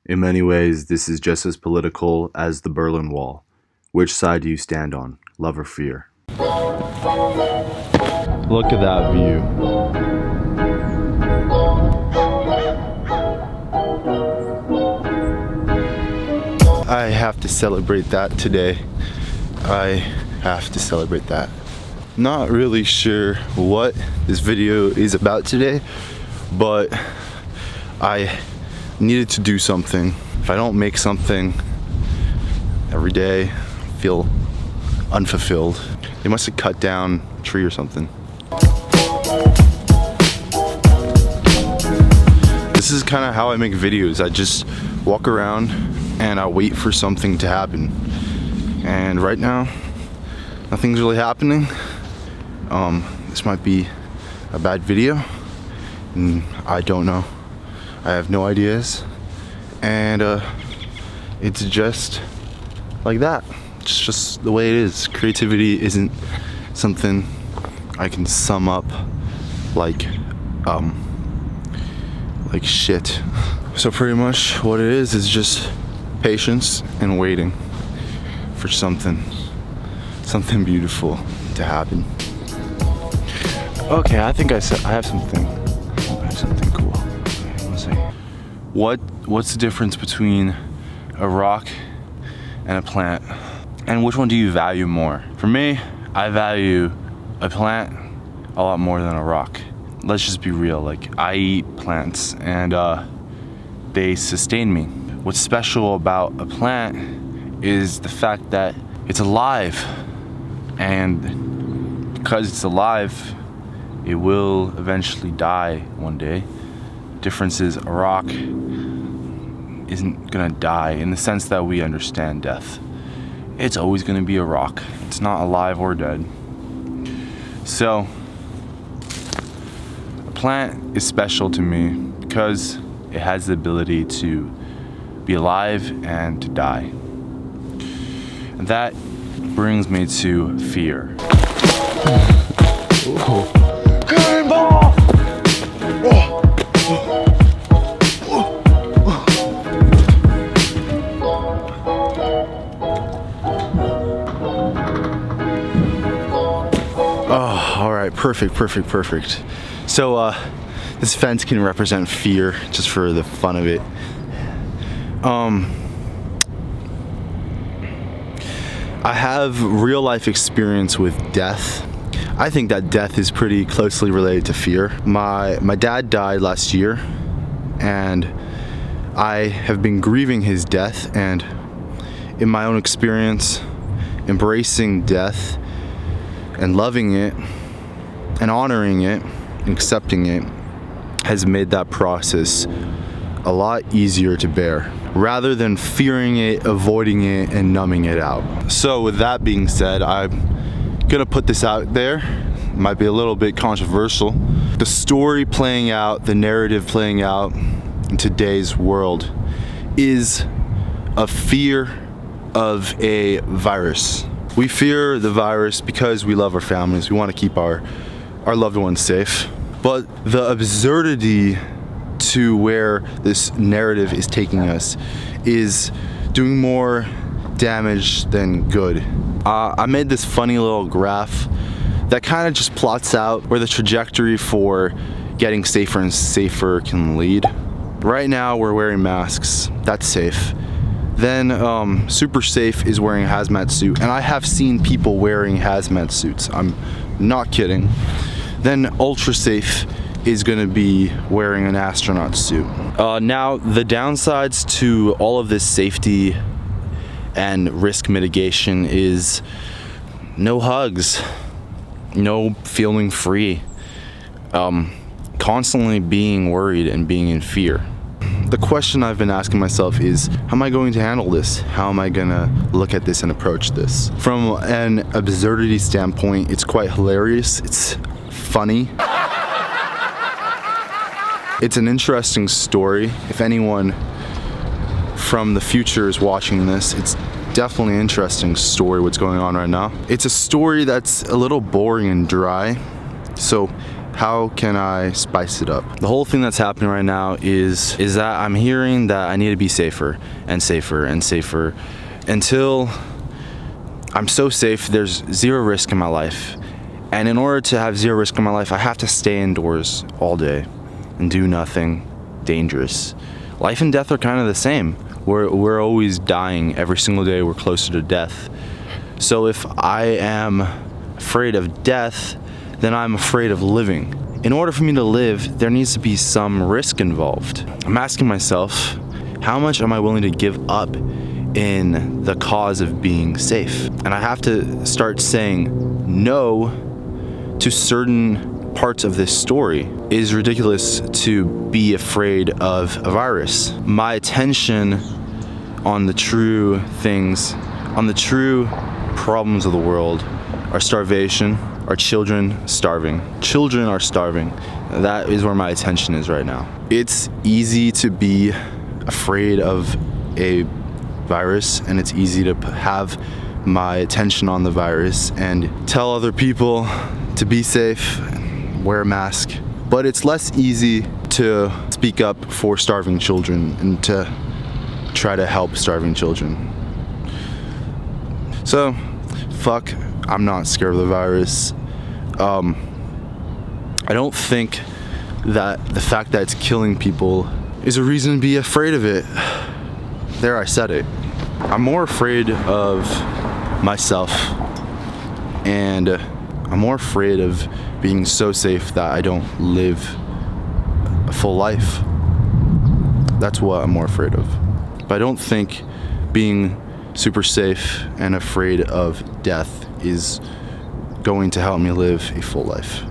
In many ways, this is just as political as the Berlin Wall. Which side do you stand on, love or fear? Look at that view. I have to celebrate that today. I have to celebrate that. Not really sure what this video is about today, but I needed to do something. If I don't make something every day, I feel unfulfilled. They must have cut down a tree or something. This is kind of how I make videos. I just walk around and I wait for something to happen. And right now, nothing's really happening. This might be a bad video, and I don't know. I have no ideas, and it's just like that. It's just the way it is. Creativity isn't something I can sum up like shit. So pretty much what it is just patience and waiting for something beautiful to happen. Okay, I think I have something. I have something cool. Okay, let's see. What's the difference between a rock and a plant? And which one do you value more? For me, I value a plant a lot more than a rock. Let's just be real, like I eat plants and they sustain me. What's special about a plant is the fact that it's alive, and because it's alive, it will eventually die one day. Difference is a rock isn't gonna die in the sense that we understand death. It's always gonna be a rock. It's not alive or dead. So, a plant is special to me because it has the ability to be alive and to die. And that brings me to fear. Cannonball! Oh, all right, perfect. So this fence can represent fear, just for the fun of it. I have real life experience with death. I think that death is pretty closely related to fear. My dad died last year, and I have been grieving his death, and in my own experience, embracing death and loving it and honoring it and accepting it has made that process a lot easier to bear, rather than fearing it, avoiding it, and numbing it out. So with that being said, I'm gonna put this out there. It might be a little bit controversial. The story playing out, the narrative playing out in today's world is a fear of a virus. We fear the virus because we love our families. We want to keep our loved ones safe. But the absurdity to where this narrative is taking us is doing more damage than good. I made this funny little graph that kind of just plots out where the trajectory for getting safer and safer can lead. Right now we're wearing masks. That's safe. Then super safe is wearing a hazmat suit, and I have seen people wearing hazmat suits. I'm not kidding. Then ultra safe is gonna be wearing an astronaut suit. Now the downsides to all of this safety and risk mitigation is no hugs, no feeling free, constantly being worried and being in fear. The question I've been asking myself is, how am I going to handle this? How am I gonna look at this and approach this? From an absurdity standpoint, it's quite hilarious. It's funny. It's an interesting story. If anyone from the future is watching this, it's definitely an interesting story what's going on right now. It's a story that's a little boring and dry. So How can I spice it up? The whole thing that's happening right now is that I'm hearing that I need to be safer and safer and safer until I'm so safe there's zero risk in my life. And in order to have zero risk in my life, I have to stay indoors all day and do nothing dangerous. Life and death are kind of the same. We're always dying every single day. We're closer to death. So if I am afraid of death, then I'm afraid of living. In order for me to live, there needs to be some risk involved. I'm asking myself, how much am I willing to give up in the cause of being safe? And I have to start saying no to certain parts of this story. It is ridiculous to be afraid of a virus. My attention on the true things, on the true problems of the world are starvation, are children starving. Children are starving. That is where my attention is right now. It's easy to be afraid of a virus, and it's easy to have my attention on the virus and tell other people to be safe, wear a mask. But it's less easy to speak up for starving children and to try to help starving children. So, fuck, I'm not scared of the virus. I don't think that the fact that it's killing people is a reason to be afraid of it. There, I said it. I'm more afraid of myself, and I'm more afraid of being so safe that I don't live a full life. That's what I'm more afraid of. But I don't think being super safe and afraid of death is going to help me live a full life.